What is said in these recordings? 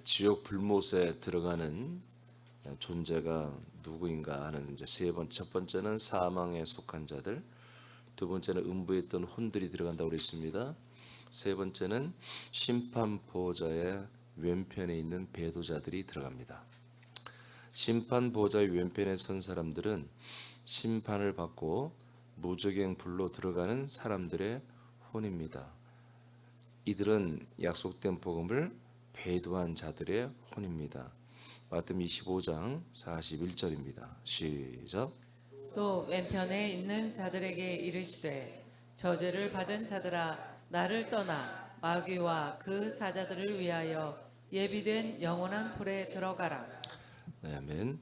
지옥 불못에 들어가는 존재가 누구인가 하는 이제 첫 번째는 사망에 속한 자들, 두 번째는 음부에 있던 혼들이 들어간다고 그랬습니다. 세 번째는 심판 보호자의 왼편에 있는 배도자들이 들어갑니다. 심판 보호자의 왼편에 선 사람들은 심판을 받고 무적행 불로 들어가는 사람들의 혼입니다. 이들은 약속된 복음을 배도한 자들의 혼입니다. 마태복음 25장 41절입니다. 시작. 또 왼편에 있는 자들에게 이르시되 저주를 받은 자들아 나를 떠나 마귀와 그 사자들을 위하여 예비된 영원한 불에 들어가라. 네, 아멘.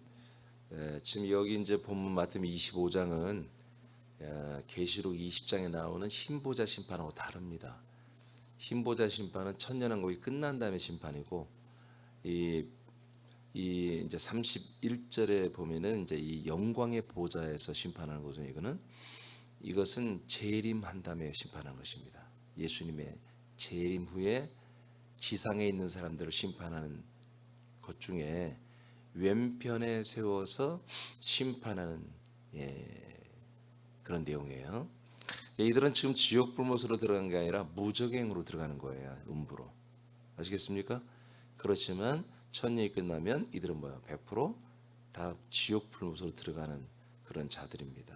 지금 여기 이제 본문 마태복음 25장은 계시록 20장에 나오는 흰보자 심판하고 다릅니다. 흰보자 심판은 천년왕국이 끝난 다음에 심판이고, 이 이제 31절에 보면은 이제 이 영광의 보좌에서 심판하는 거죠. 이것은 재림한 다음에 심판하는 것입니다. 예수님의 재림 후에 지상에 있는 사람들을 심판하는 것 중에 왼편에 세워서 심판하는 그런 내용이에요. 이들은 지금 지옥 불못으로 들어간 게 아니라 무적행으로 들어가는 거예요. 음부로. 아시겠습니까? 그렇지만 천년이 끝나면 이들은 뭐야? 100%다 지옥 불못으로 들어가는 그런 자들입니다.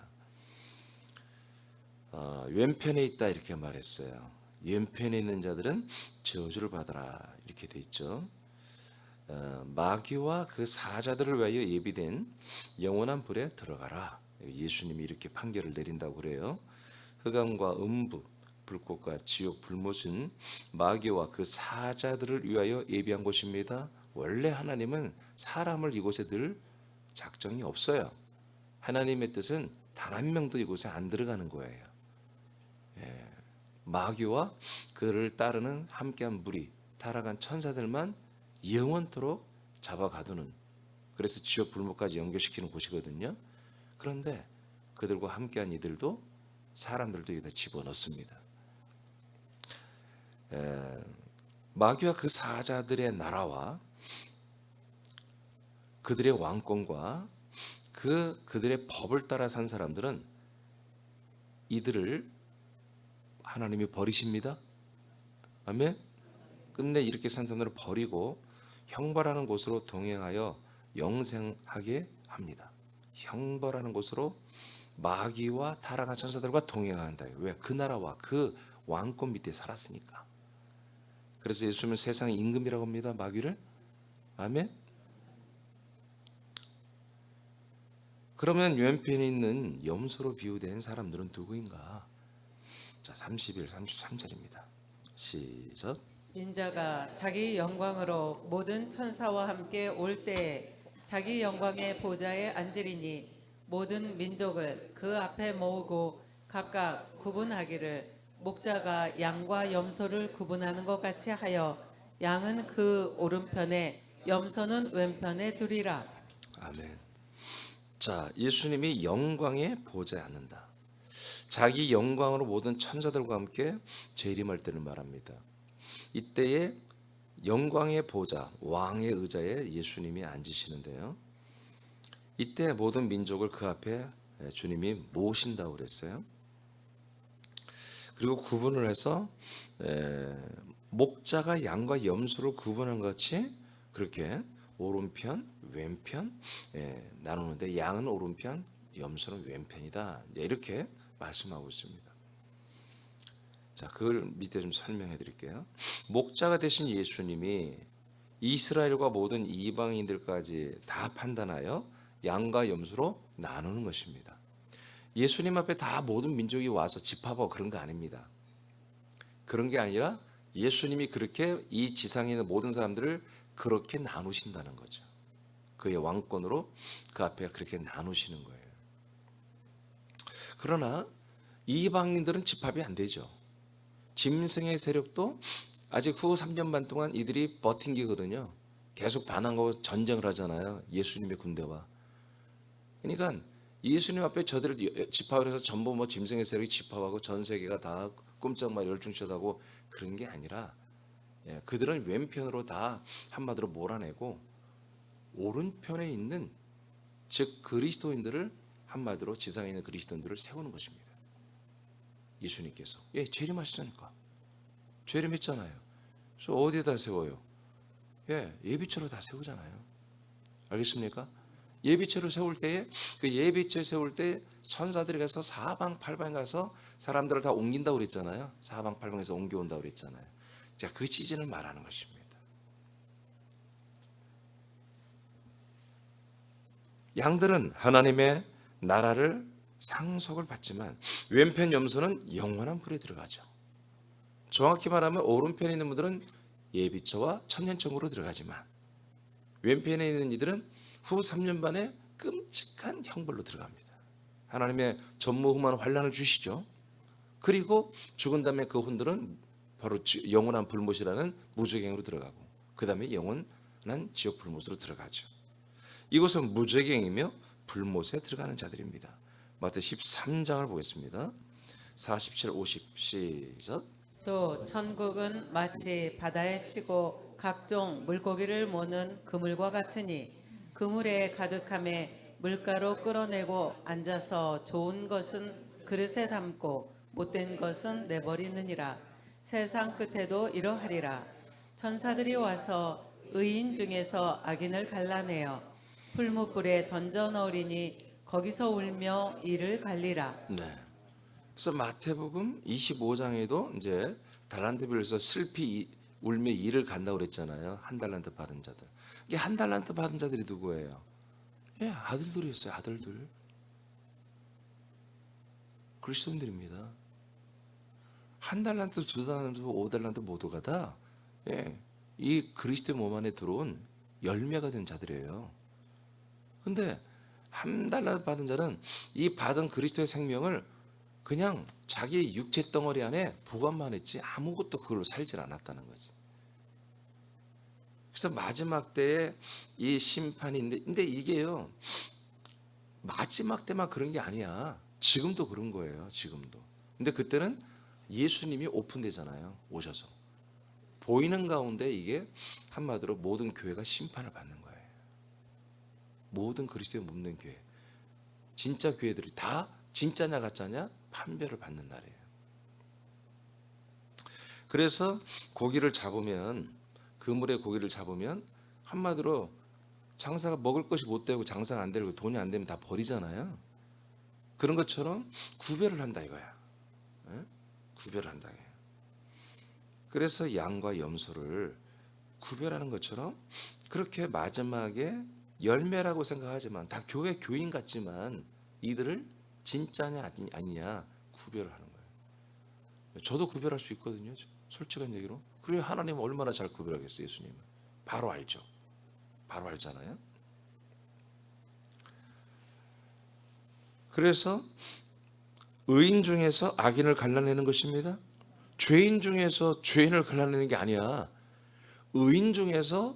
왼편에 있다 이렇게 말했어요. 왼편에 있는 자들은 저주를 받아라 이렇게 돼 있죠. 마귀와 그 사자들을 위하여 예비된 영원한 불에 들어가라. 예수님이 이렇게 판결을 내린다고 그래요. 흑암과 음부, 불꽃과 지옥 불못은 마귀와 그 사자들을 위하여 예비한 곳입니다. 원래 하나님은 사람을 이곳에 들 작정이 없어요. 하나님의 뜻은 단 한 명도 이곳에 안 들어가는 거예요. 마귀와 그를 따르는 함께한 무리, 타락한 천사들만 영원토록 잡아가두는, 그래서 지옥 불못까지 연결시키는 곳이거든요. 그런데 그들과 함께한 이들도 사람들도 여기다 집어넣습니다. 마귀와 그 사자들의 나라와 그들의 왕권과 그들의 법을 따라 산 사람들은 이들을 하나님이 버리십니다. 아멘. 끝내 이렇게 산 사람들을 버리고 형벌하는 곳으로 동행하여 영생하게 합니다. 형벌하는 곳으로 마귀와 타락한 천사들과 동행한다. 왜? 그 나라와 그 왕권 밑에 살았으니까. 그래서 예수님은 세상의 임금이라고 합니다. 마귀를. 아멘. 그러면 왼편에 있는 염소로 비유된 사람들은 누구인가? 자, 31, 33절입니다. 시작. 인자가 자기 영광으로 모든 천사와 함께 올 때에 자기 영광의 보좌에 앉으리니 모든 민족을 그 앞에 모으고 각각 구분하기를 목자가 양과 염소를 구분하는 것 같이 하여 양은 그 오른편에 염소는 왼편에 두리라. 아멘. 자, 예수님이 영광의 보좌에 앉는다. 자기 영광으로 모든 천사들과 함께 재림할 때를 말합니다. 이때에 영광의 보좌, 왕의 의자에 예수님이 앉으시는데요. 이때 모든 민족을 그 앞에 주님이 모신다고 그랬어요. 그리고 구분을 해서 목자가 양과 염소를 구분한 것 같이 그렇게 오른편, 왼편 나누는데, 양은 오른편, 염소는 왼편이다. 이렇게 말씀하고 있습니다. 자, 그걸 밑에 좀 설명해 드릴게요. 목자가 되신 예수님이 이스라엘과 모든 이방인들까지 다 판단하여 양과 염소로 나누는 것입니다. 예수님 앞에 다 모든 민족이 와서 집합하고 그런 거 아닙니다. 그런 게 아니라 예수님이 그렇게 이 지상에 있는 모든 사람들을 그렇게 나누신다는 거죠. 그의 왕권으로 그 앞에 그렇게 나누시는 거예요. 그러나 이방인들은 집합이 안 되죠. 짐승의 세력도 아직 후 3년 반 동안 이들이 버틴기거든요. 계속 반항하고 전쟁을 하잖아요. 예수님의 군대와. 그러니까 예수님 앞에 저들을 집합을 해서 전부 뭐 짐승의 세력이 집합하고 전 세계가 다 꼼짝말 열중쳐다고 그런 게 아니라 예, 그들은 왼편으로 다 한마디로 몰아내고 오른편에 있는 즉 그리스도인들을 한마디로 지상에 있는 그리스도인들을 세우는 것입니다. 예수님께서 재림하시자니까 재림했잖아요. 그래서 어디에다 세워요? 예비처로 다 세우잖아요. 알겠습니까? 예비처를 세울 때에 그 예비처 세울 때 천사들이 가서 사방팔방에 가서 사람들을 다 옮긴다고 그랬잖아요. 사방팔방에서 옮겨온다고 그랬잖아요. 자, 그 시즌을 말하는 것입니다. 양들은 하나님의 나라를 상속을 받지만 왼편 염소는 영원한 불에 들어가죠. 정확히 말하면 오른편에 있는 분들은 예비처와 천년천국으로 들어가지만 왼편에 있는 이들은 후 3년 반에 끔찍한 형벌로 들어갑니다. 하나님의 전무후무한 환난을 주시죠. 그리고 죽은 다음에 그 혼들은 바로 영원한 불못이라는 무저갱으로 들어가고 그 다음에 영원한 지옥 불못으로 들어가죠. 이곳은 무저갱이며 불못에 들어가는 자들입니다. 마태 13장을 보겠습니다. 47, 50 시작. 또 천국은 마치 바다에 치고 각종 물고기를 모는 그물과 같으니 그물에 가득함에 물가로 끌어내고 앉아서 좋은 것은 그릇에 담고 못된 것은 내버리느니라. 세상 끝에도 이러하리라. 천사들이 와서 의인 중에서 악인을 갈라내어 풀무불에 던져 넣으리니 거기서 울며 이를 갈리라. 네. 그래서 마태복음 25장에도 이제 달란트 비율에서 슬피 울며 이를 간다고 그랬잖아요. 한 달란트 받은 자들. 이게 한 달란트 받은 자들이 누구예요? 아들들이었어요. 아들들. 그리스도인들입니다. 한 달란트, 두 달란트, 5달란트 모두가 다 이 그리스도의 몸 안에 들어온 열매가 된 자들이에요. 근데 한 달란트 받은 자는 이 받은 그리스도의 생명을 그냥 자기 육체 덩어리 안에 보관만 했지 아무것도 그걸로 살질 않았다는 거지. 그래서 마지막 때에 이 심판인데, 근데 이게요 마지막 때만 그런 게 아니야. 지금도 그런 거예요. 지금도. 근데 그때는 예수님이 오픈되잖아요. 오셔서 보이는 가운데 이게 한마디로 모든 교회가 심판을 받는 거예요. 모든 그리스도의 몸된 교회, 진짜 교회들이 다 진짜냐 가짜냐 판별을 받는 날이에요. 그래서 고기를 잡으면, 그물에 고기를 잡으면 한마디로 장사가 먹을 것이 못 되고 장사가 안 되고 돈이 안 되면 다 버리잖아요. 그런 것처럼 구별을 한다 이거야. 구별을 한다. 그래서 양과 염소를 구별하는 것처럼 그렇게 마지막에 열매라고 생각하지만 다 교회 교인 같지만 이들을 진짜냐 아니냐 구별을 하는 거예요. 저도 구별할 수 있거든요. 솔직한 얘기로. 그리고 하나님은 얼마나 잘 구별하겠어요. 예수님은 바로 알죠. 바로 알잖아요. 그래서 의인 중에서 악인을 갈라내는 것입니다. 죄인 중에서 죄인을 갈라내는 게 아니야. 의인 중에서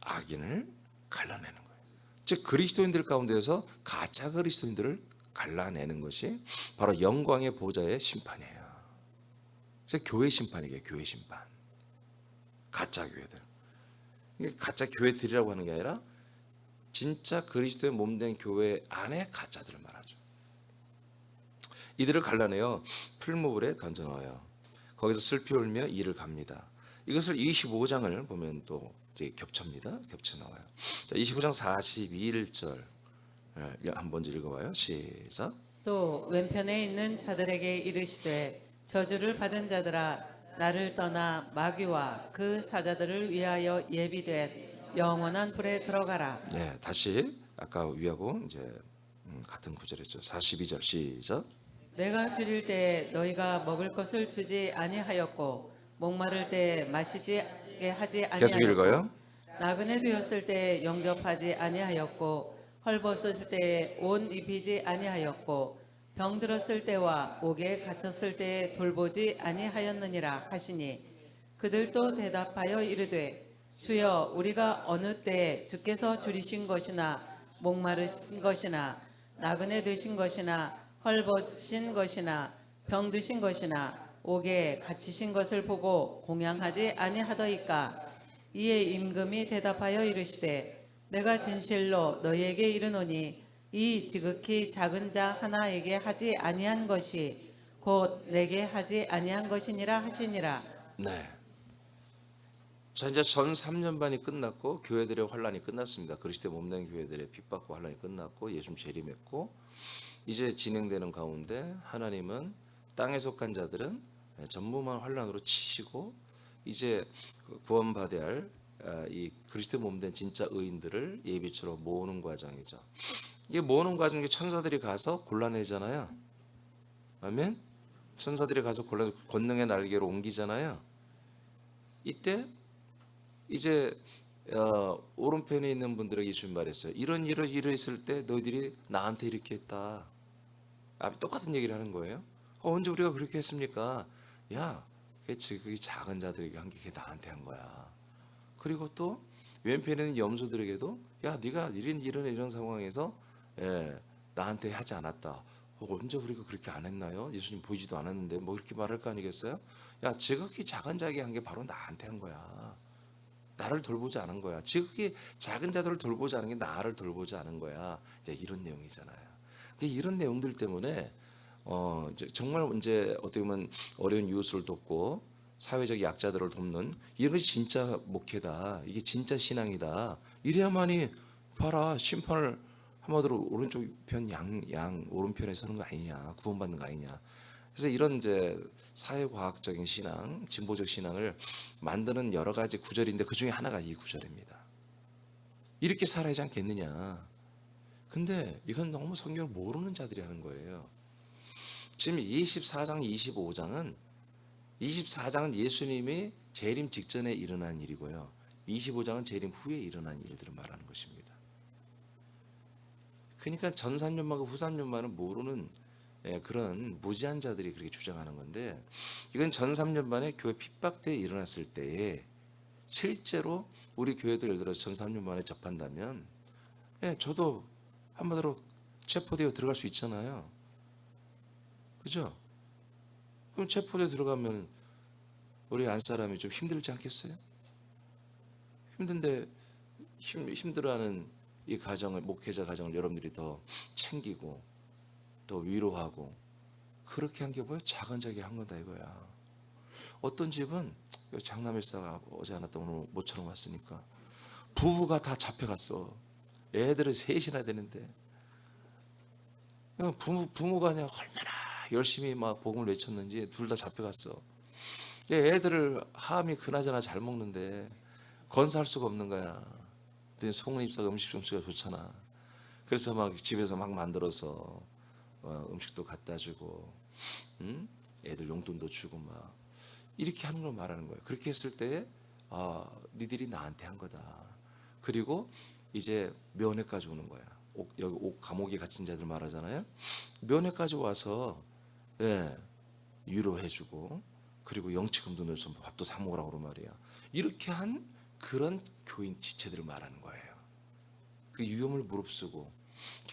악인을 갈라내는 거예요. 즉 그리스도인들 가운데서 가짜 그리스도인들을 갈라내는 것이 바로 영광의 보좌의 심판이에요. 그래서 교회 심판이에요. 교회 심판. 가짜 교회들. 가짜 교회들이라고 하는 게 아니라 진짜 그리스도의 몸된 교회 안에 가짜들을 말하죠. 이들을 갈라내어 풀무불에 던져 넣어요. 거기서 슬피 울며 이를 갑니다. 이것을 25장을 보면 또 이제 겹쳐입니다. 겹쳐 나와요. 자, 25장 42절 한번 읽어봐요. 시작. 또 왼편에 있는 자들에게 이르시되 저주를 받은 자들아 나를 떠나 마귀와 그 사자들을 위하여 예비된 영원한 불에 들어가라. 네, 다시 아까 위하고 이제 같은 구절이죠. 42절 시작. 내가 줄일 때 너희가 먹을 것을 주지 아니하였고 목마를 때 마시지 하지 아니하였고 계속 읽어요. 나그네 되었을 때 영접하지 아니하였고 헐벗을 때 옷 입히지 아니하였고 병들었을 때와 옥에 갇혔을 때 돌보지 아니하였느니라 하시니 그들도 대답하여 이르되 주여 우리가 어느 때 주께서 줄이신 것이나 목마르신 것이나 나그네 되신 것이나 헐벗으신 것이나 병드신 것이나 옥에 갇히신 것을 보고 공양하지 아니하더이까. 이에 임금이 대답하여 이르시되 내가 진실로 너희에게 이르노니 이 지극히 작은 자 하나에게 하지 아니한 것이 곧 내게 하지 아니한 것이니라 하시니라. 네. 자, 이제 전 3년반이 끝났고 교회들의 환란이 끝났습니다. 그리스도의 몸된 교회들의 핍박과 환란이 끝났고 예수님 재림했고 이제 진행되는 가운데 하나님은 땅에 속한 자들은 전무만 환란으로 치시고 이제 구원받아야 할 이 그리스도의 몸된 진짜 의인들을 예비처로 모으는 과정이죠. 이게 모으는 과정에 천사들이 가서 골라내잖아요. 아멘. 천사들이 가서 골라서 권능의 날개로 옮기잖아요. 이때 이제 오른편에 있는 분들에게 예수님 말했어요. 이런 일을 이랬을 때 너희들이 나한테 이렇게 했다. 똑같은 얘기를 하는 거예요. 언제 우리가 그렇게 했습니까? 야, 그게 작은 자들에게 한 게 그게 나한테 한 거야. 그리고 또 왼편에 있는 염소들에게도 야, 네가 이런 상황에서 나한테 하지 않았다. 언제 우리가 그렇게 안 했나요? 예수님 보이지도 않았는데 뭐 이렇게 말할 거 아니겠어요? 야, 지극히 작은 자에게 한 게 바로 나한테 한 거야. 나를 돌보지 않은 거야. 지극히 작은 자들을 돌보지 않은 게 나를 돌보지 않은 거야. 이제 이런 내용이잖아요. 이런 내용들 때문에 정말 이제 어떻게 보면 어려운 이웃을 돕고 사회적 약자들을 돕는 이런 것이 진짜 목회다. 이게 진짜 신앙이다. 이래야만이 봐라 심판을 한마디로 오른쪽 편 양 오른편에 서는 거 아니냐, 구원받는 거 아니냐. 그래서 이런 이제 사회과학적인 신앙, 진보적 신앙을 만드는 여러 가지 구절인데 그 중에 하나가 이 구절입니다. 이렇게 살아야 하지 않겠느냐. 근데 이건 너무 성경을 모르는 자들이 하는 거예요. 지금 24장, 25장은 예수님이 재림 직전에 일어난 일이고요. 25장은 재림 후에 일어난 일들을 말하는 것입니다. 그러니까 전 3년만과 후 3년만은 모르는 그런 무지한 자들이 그렇게 주장하는 건데 이건 전 3년만에 교회 핍박 때 일어났을 때에 실제로 우리 교회들 예를 들어서 전 3년 만에 접한다면 저도 한마디로 체포되어 들어갈 수 있잖아요. 그죠? 그럼 체포되어 들어가면 우리 안사람이 좀 힘들지 않겠어요? 힘든데 힘들어하는 이 가정을 목회자 가정을 여러분들이 더 챙기고 또 위로하고 그렇게 한 게 뭐예요? 작은 자에게 한 거다 이거야. 어떤 집은 장남일사가 어제 안 왔다 오늘 모처럼 왔으니까 부부가 다 잡혀갔어. 애들은 셋이나 되는데 부모가 그냥 얼마나 열심히 막 복음을 외쳤는지 둘 다 잡혀갔어. 애들을 함이 그나저나 잘 먹는데 건사할 수가 없는 거야. 송은입사가 음식 솜씨가 좋잖아. 그래서 막 집에서 막 만들어서 음식도 갖다 주고 애들 용돈도 주고 막 이렇게 하는 걸 말하는 거예요. 그렇게 했을 때 니들이 나한테 한 거다. 그리고 이제 면회까지 오는 거야. 여기 감옥에 갇힌 자들 말하잖아요. 면회까지 와서 위로해주고 그리고 영치금도 넣어서 밥도 사 먹으라고 말이야. 이렇게 한 그런 교인 지체들을 말하는 거예요. 그 위험을 무릅쓰고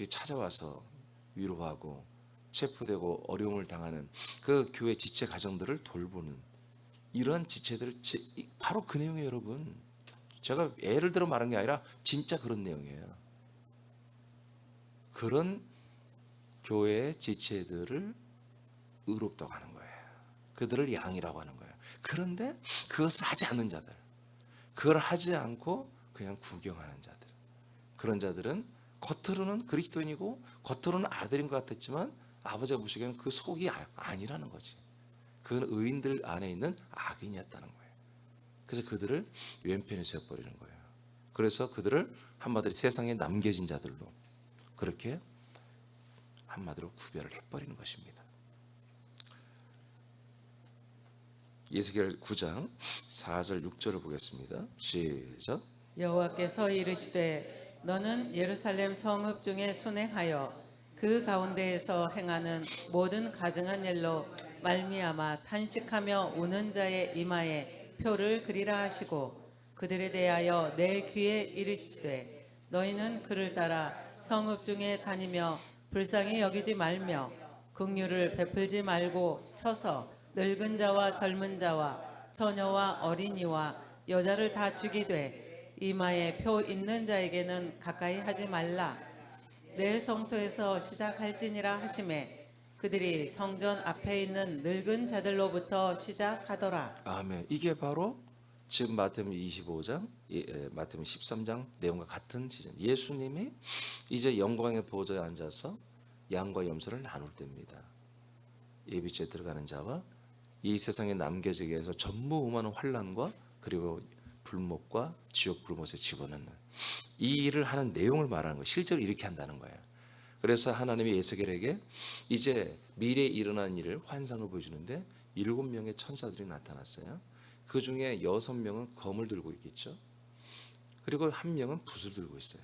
찾아와서 위로하고 체포되고 어려움을 당하는 그 교회 지체 가정들을 돌보는 이러한 지체들 바로 그 내용이에요, 여러분. 제가 예를 들어 말한 게 아니라 진짜 그런 내용이에요. 그런 교회의 지체들을 의롭다고 하는 거예요. 그들을 양이라고 하는 거예요. 그런데 그것을 하지 않는 자들, 그걸 하지 않고 그냥 구경하는 자들, 그런 자들은 겉으로는 그리스도인이고 겉으로는 아들인 것 같았지만 아버지가 보시기에는 그 속이 아니라는 거지. 그건 의인들 안에 있는 악인이었다는 거예요. 그래서 그들을 왼편에 세워버리는 거예요. 그래서 그들을 한마디로 세상에 남겨진 자들로 그렇게 한마디로 구별을 해버리는 것입니다. 예스겔 9장 4절 6절을 보겠습니다. 시작. 여호와께서 이르시되 너는 예루살렘 성읍 중에 순행하여 그 가운데에서 행하는 모든 가증한 일로 말미암아 탄식하며 우는 자의 이마에 표를 그리라 하시고 그들에 대하여 내 귀에 이르시되 너희는 그를 따라 성읍 중에 다니며 불쌍히 여기지 말며 긍휼을 베풀지 말고 쳐서 늙은 자와 젊은 자와 처녀와 어린이와 여자를 다 죽이되 이마에 표 있는 자에게는 가까이 하지 말라. 내 성소에서 시작할지니라 하시매 그들이 성전 앞에 있는 늙은 자들로부터 시작하더라. 아멘. 이게 바로 지금 마태복음 25장, 마태복음 13장 내용과 같은 지점. 예수님이 이제 영광의 보좌에 앉아서 양과 염소를 나눌 때입니다. 예비죄에 들어가는 자와 이 세상에 남겨지게 해서 전무후무한 환난과 그리고 불못과 지옥 불못에 집어넣는 이 일을 하는 내용을 말하는 거예요. 실제로 이렇게 한다는 거예요. 그래서 하나님이 에스겔에게 이제 미래에 일어나는 일을 환상을 보여주는데 7명의 천사들이 나타났어요. 그 중에 6명은 검을 들고 있겠죠. 그리고 1명은 붓을 들고 있어요.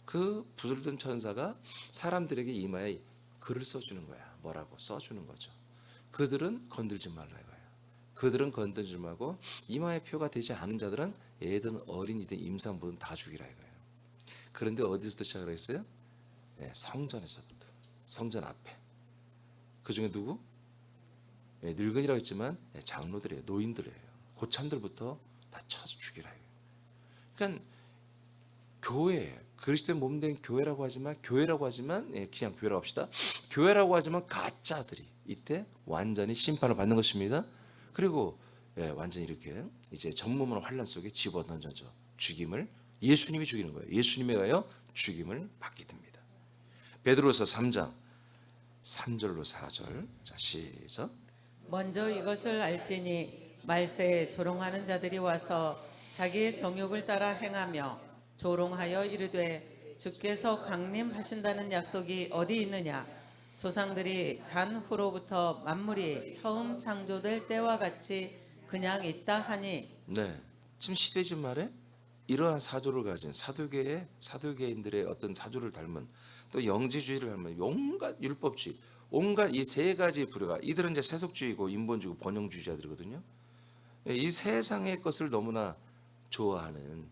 그 붓을 든 천사가 사람들에게 이마에 글을 써주는 거야. 뭐라고 써주는 거죠. 그들은 건들지 말라 이거예요. 그들은 건들지 말고 이마에 표가 되지 않은 자들은 애든 어린이든 임산부든 다 죽이라 이거예요. 그런데 어디서부터 시작을 했어요? 네, 성전에서부터. 성전 앞에. 그 중에 누구? 네, 늙은이라고 했지만 장로들이에요. 노인들이에요. 고참들부터 다 쳐서 죽이라 이거예요. 그러니까 교회, 그리스도의 몸된 교회라고 하지만 그냥 교회라고 합시다. 교회라고 하지만 가짜들이 이때 완전히 심판을 받는 것입니다. 그리고 완전히 이렇게 이제 전무후무한 환란 속에 집어던져져 죽임을 예수님이 죽이는 거예요. 예수님에 의하여 죽임을 받게 됩니다. 베드로서 3장 3절로 4절. 자, 시작. 먼저 이것을 알지니 말세에 조롱하는 자들이 와서 자기의 정욕을 따라 행하며 조롱하여 이르되 주께서 강림하신다는 약속이 어디 있느냐. 조상들이 잔 후로부터 만물이 처음 창조될 때와 같이 그냥 있다 하니. 네, 지금 시대지 말에 이러한 사조를 가진 사두개인들의 어떤 사조를 닮은 또 영지주의를 닮은 온갖 율법주의, 온갖 이 세 가지 부류가 이들은 이제 세속주의고 인본주의고 번영주의자들이거든요. 이 세상의 것을 너무나 좋아하는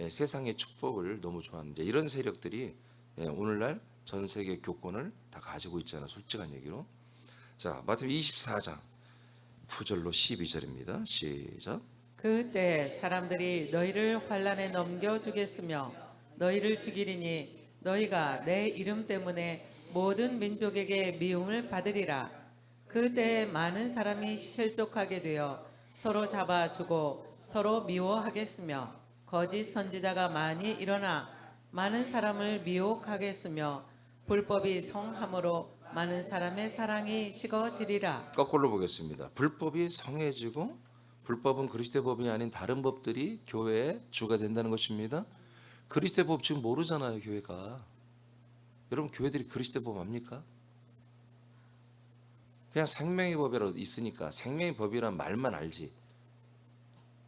세상의 축복을 너무 좋아하는 이런 세력들이 오늘날 전 세계 교권을 다 가지고 있잖아. 솔직한 얘기로. 자, 마태복음 24장 9절로 12절입니다. 시작. 그때 사람들이 너희를 환란에 넘겨 주겠으며 너희를 죽이리니 너희가 내 이름 때문에 모든 민족에게 미움을 받으리라. 그때 많은 사람이 실족하게 되어 서로 잡아주고 서로 미워하겠으며 거짓 선지자가 많이 일어나 많은 사람을 미혹하겠으며 불법이 성함으로 많은 사람의 사랑이 식어지리라. 거꾸로 보겠습니다. 불법이 성해지고 불법은 그리스도의 법이 아닌 다른 법들이 교회의 주가 된다는 것입니다. 그리스도의 법 지금 모르잖아요, 교회가. 여러분, 교회들이 그리스도의 법 압니까? 그냥 생명의 법이라도 있으니까 생명의 법이란 말만 알지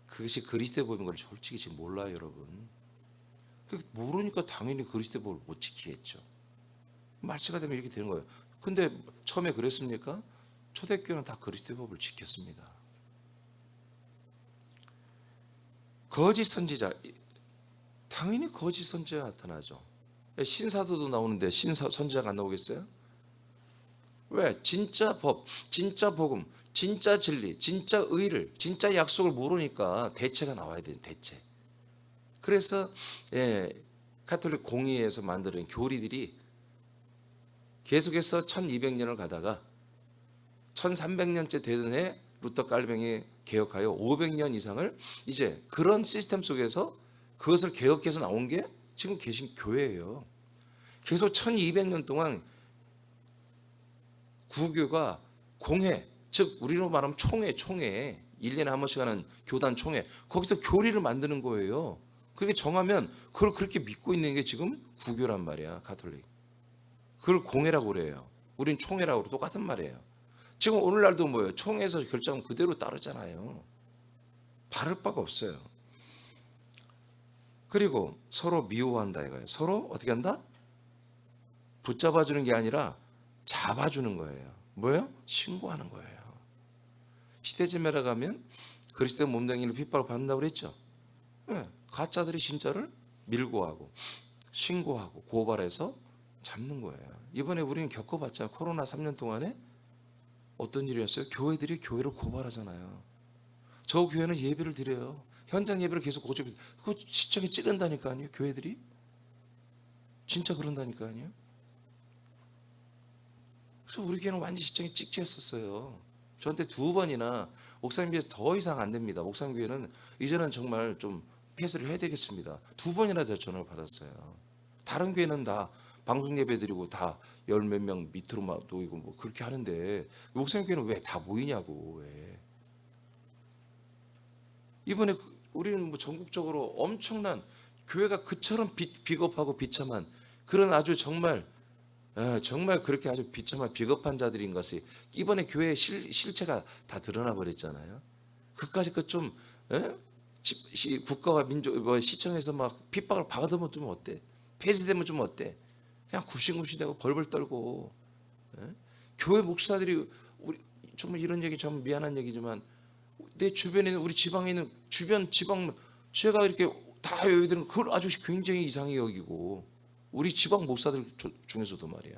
그것이 그리스도의 법인 걸 솔직히 지금 몰라요, 여러분. 모르니까 당연히 그리스도의 법을 못 지키겠죠. 말치가 되면 이렇게 되는 거예요. 근데 처음에 그랬습니까? 초대교회는 다 그리스도의 법을 지켰습니다. 거짓 선지자, 당연히 거짓 선지자가 나타나죠. 신사도도 나오는데 선지자가 안 나오겠어요? 왜? 진짜 법, 진짜 복음, 진짜 진리, 진짜 의를, 진짜 약속을 모르니까 대체가 나와야 돼요. 대체. 그래서 가톨릭 공의회에서 만드는 교리들이 계속해서 1200년을 가다가 1300년째 되던 해 루터 깔뱅이 개혁하여 500년 이상을 이제 그런 시스템 속에서 그것을 개혁해서 나온 게 지금 계신 교회예요. 계속 1200년 동안 구교가 공회, 즉 우리로 말하면 총회 1년에 한 번씩 하는 교단 총회, 거기서 교리를 만드는 거예요. 그렇게 정하면 그걸 그렇게 믿고 있는 게 지금 구교란 말이야, 가톨릭. 그걸 공회라고 그래요. 우린 총회라고 그래. 똑같은 말이에요. 지금 오늘날도 뭐예요? 총회에서 결정은 그대로 따르잖아요. 바를 바가 없어요. 그리고 서로 미워한다 이거예요. 서로 어떻게 한다? 붙잡아주는 게 아니라 잡아주는 거예요. 뭐예요? 신고하는 거예요. 시대지매라 가면 그리스도의 몸뚱이를 핍박을 받는다고 그랬죠. 가짜들이 진짜를 밀고 하고 신고하고 고발해서 잡는 거예요. 이번에 우리는 겪어봤잖아요. 코로나 3년 동안에 어떤 일이었어요? 교회들이 교회를 고발하잖아요. 저 교회는 예배를 드려요. 현장 예배를 계속 고집. 그거 시청에 찌른다니까요. 교회들이 진짜 그런다니까요. 그래서 우리 교회는 완전 시청에 찍혔었어요. 저한테 2번이나 목사님 교회 더 이상 안 됩니다. 목사님 교회는 이제는 정말 좀 폐쇄를 해야 되겠습니다. 2번이나 더 전화를 받았어요. 다른 교회는 다 방송 예배 드리고 다 열 몇 명 밑으로 막 놓이고 뭐 그렇게 하는데 목사님 교회는 왜 다 모이냐고. 왜? 이번에 우리는 뭐 전국적으로 엄청난 교회가 그처럼 비겁하고 비참한 그런 아주 정말 정말 그렇게 아주 비참한 비겁한 자들인 것이 이번에 교회의 실체가 다 드러나 버렸잖아요. 그까짓 것좀 국가와 민족 시청에서 막 핍박을 받으면 좀 어때? 폐쇄되면 좀 어때? 그냥 굽신굽신대고 벌벌 떨고 교회 목사들이 우리 정말 이런 얘기 참 미안한 얘기지만 내 주변에 있는 우리 지방에 있는 주변 지방 제가 이렇게 다 여기들은 그걸 아주 굉장히 이상히 여기고 우리 지방 목사들 중에서도 말이야.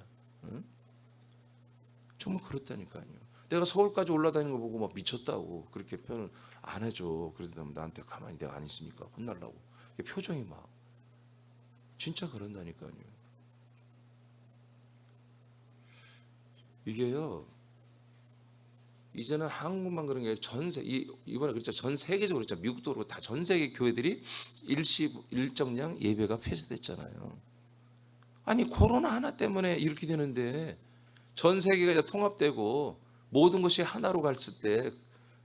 정말 그렇다니까요. 내가 서울까지 올라다니는 거 보고 막 미쳤다고 그렇게 표현을 안 해줘. 그러다 나한테 가만히 내가 안 있으니까 혼날라고. 표정이 막 진짜 그런다니까요. 이게요. 이제는 한국만 그런 게 이번에 그랬죠. 전 세계적으로 그랬죠. 미국도 그렇고 다 전 세계 교회들이 일정량 예배가 폐쇄됐잖아요. 아니 코로나 하나 때문에 이렇게 되는데 전 세계가 이제 통합되고 모든 것이 하나로 갔을 때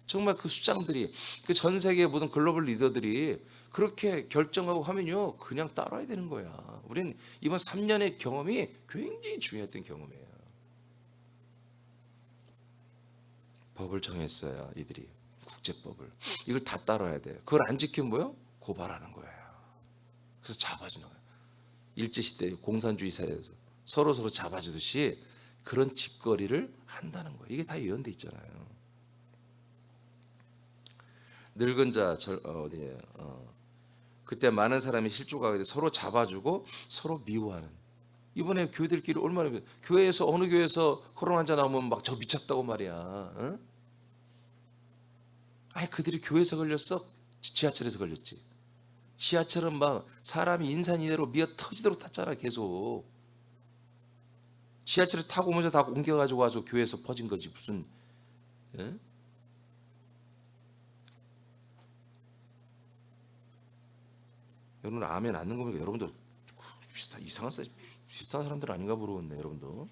정말 그 수장들이 그 전 세계의 모든 글로벌 리더들이 그렇게 결정하고 하면요 그냥 따라야 되는 거야. 우리는 이번 3년의 경험이 굉장히 중요했던 경험이에요. 법을 정했어요. 이들이 국제법을 이걸 다 따라야 돼. 그걸 안 지키면 뭐요? 고발하는 거예요. 그래서 잡아주는 거예요. 일제시대 공산주의 사회에서 서로 잡아주듯이 그런 짓거리를 한다는 거예요. 이게 다 예언돼 있잖아요. 늙은 자 어디에 그때 많은 사람이 실족하게 돼 서로 잡아주고 서로 미워하는. 이번에 교회들끼리 얼마나 교회에서 어느 교회에서 코로나 환자 나오면 막 저 미쳤다고 말이야. 응? 아니 그들이 교회에서 걸렸어? 지하철에서 걸렸지. 지하철은 막 사람이 인산이대로 미어 터지도록 탔잖아 계속. 지하철을 타고 오면서 다 옮겨가지고 와서 교회에서 퍼진 거지 무슨. 예? 여러분 아멘 안는 거 보니까 여러분도 비슷한 사람들 아닌가 모르겠네 여러분도.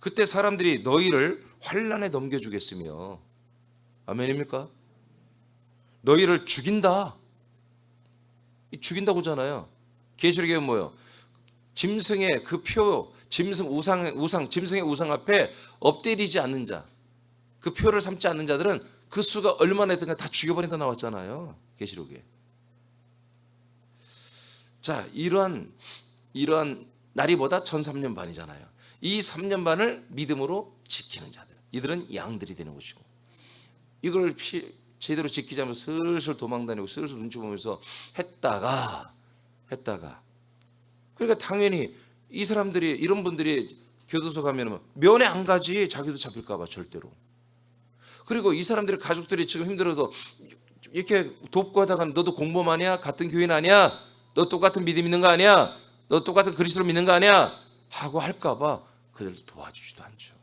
그때 사람들이 너희를 환난에 넘겨주겠으며 아멘입니까? 너희를 죽인다. 죽인다고잖아요. 계시록에 뭐요? 짐승의 그 표, 짐승 짐승의 우상 앞에 엎드리지 않는 자, 그 표를 삼지 않는 자들은 그 수가 얼마나 되든가 다 죽여버린다 나왔잖아요. 계시록에. 자, 이러한 날이 보다 1003년 반이잖아요. 이 3년 반을 믿음으로 지키는 자들, 이들은 양들이 되는 것이고, 이걸 제대로 지키지 않으면 슬슬 도망다니고 슬슬 눈치 보면서 했다가 그러니까 당연히 이 사람들이 이런 분들이 교도소 가면 면회 안 가지. 자기도 잡힐까 봐 절대로. 그리고 이 사람들의 가족들이 지금 힘들어도 이렇게 돕고 하다가 너도 공범 아니야? 같은 교인 아니야? 너 똑같은 믿음 있는 거 아니야? 너 똑같은 그리스도를 믿는 거 아니야? 하고 할까 봐 그들을 도와주지도 않죠.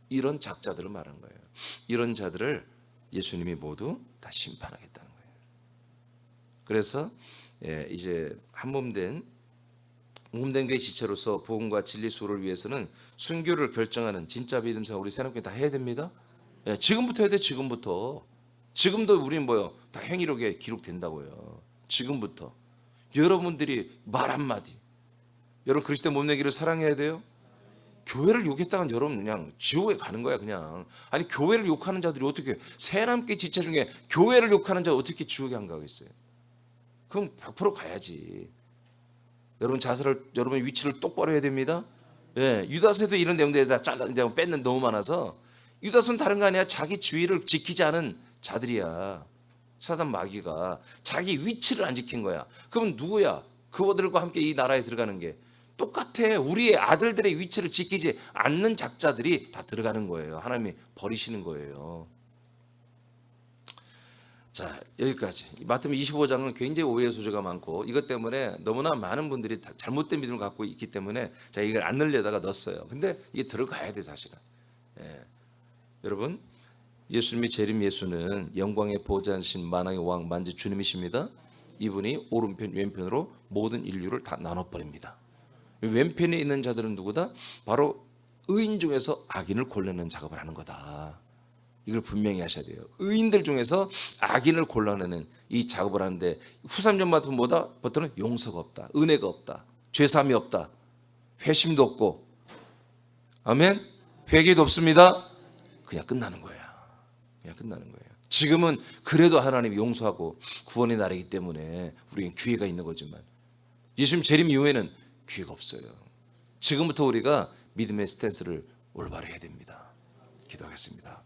이런 작자들을 말한 거예요. 이런 자들을 예수님이 모두 다 심판하겠다는 거예요. 그래서 이제 한 몸된 교회 지체로서 복음과 진리 수호를 위해서는 순교를 결정하는 진짜 믿음 생활 우리 새롭게 다 해야 됩니다. 지금부터 해야 돼. 지금도 우리는 뭐요? 다 행위록에 기록된다고요. 지금부터 여러분들이 말 한마디 여러분 그리스도 몸내기를 사랑해야 돼요. 교회를 욕했다간 여러분 그냥 지옥에 가는 거야 그냥. 아니 교회를 욕하는 자들이 어떻게 새남기 지체 중에 교회를 욕하는 자 어떻게 지옥에 안 가겠어요? 그럼 100% 가야지. 여러분 여러분의 위치를 똑바로 해야 됩니다. 유다서에도 이런 내용들이 다 뺏는 너무 많아서 유다서는 다른 거 아니야. 자기 주의를 지키지 않은 자들이야. 사단 마귀가 자기 위치를 안 지킨 거야. 그럼 누구야? 그들과 함께 이 나라에 들어가는 게 똑같아. 우리의 아들들의 위치를 지키지 않는 작자들이 다 들어가는 거예요. 하나님이 버리시는 거예요. 자, 여기까지. 마태복음 25장은 굉장히 오해의 소지가 많고 이것 때문에 너무나 많은 분들이 다 잘못된 믿음을 갖고 있기 때문에 제가 이걸 안 넣으려다가 넣었어요. 근데 이게 들어가야 돼, 사실은. 여러분, 예수님이 재림 예수는 영광의 보좌하신 만왕의 왕 만지 주님이십니다. 이분이 오른편 왼편으로 모든 인류를 다 나눠버립니다. 왼편에 있는 자들은 누구다? 바로 의인 중에서 악인을 골라내는 작업을 하는 거다. 이걸 분명히 하셔야 돼요. 의인들 중에서 악인을 골라내는 이 작업을 하는데 후삼전부터 뭐다? 부터는 용서가 없다, 은혜가 없다, 죄사함이 없다, 회심도 없고, 아멘. 회개도 없습니다. 그냥 끝나는 거예요. 그냥 끝나는 거예요. 지금은 그래도 하나님이 용서하고 구원의 날이기 때문에 우리는 기회가 있는 거지만 예수님 재림 이후에는 기회가 없어요. 지금부터 우리가 믿음의 스탠스를 올바로 해야 됩니다. 기도하겠습니다.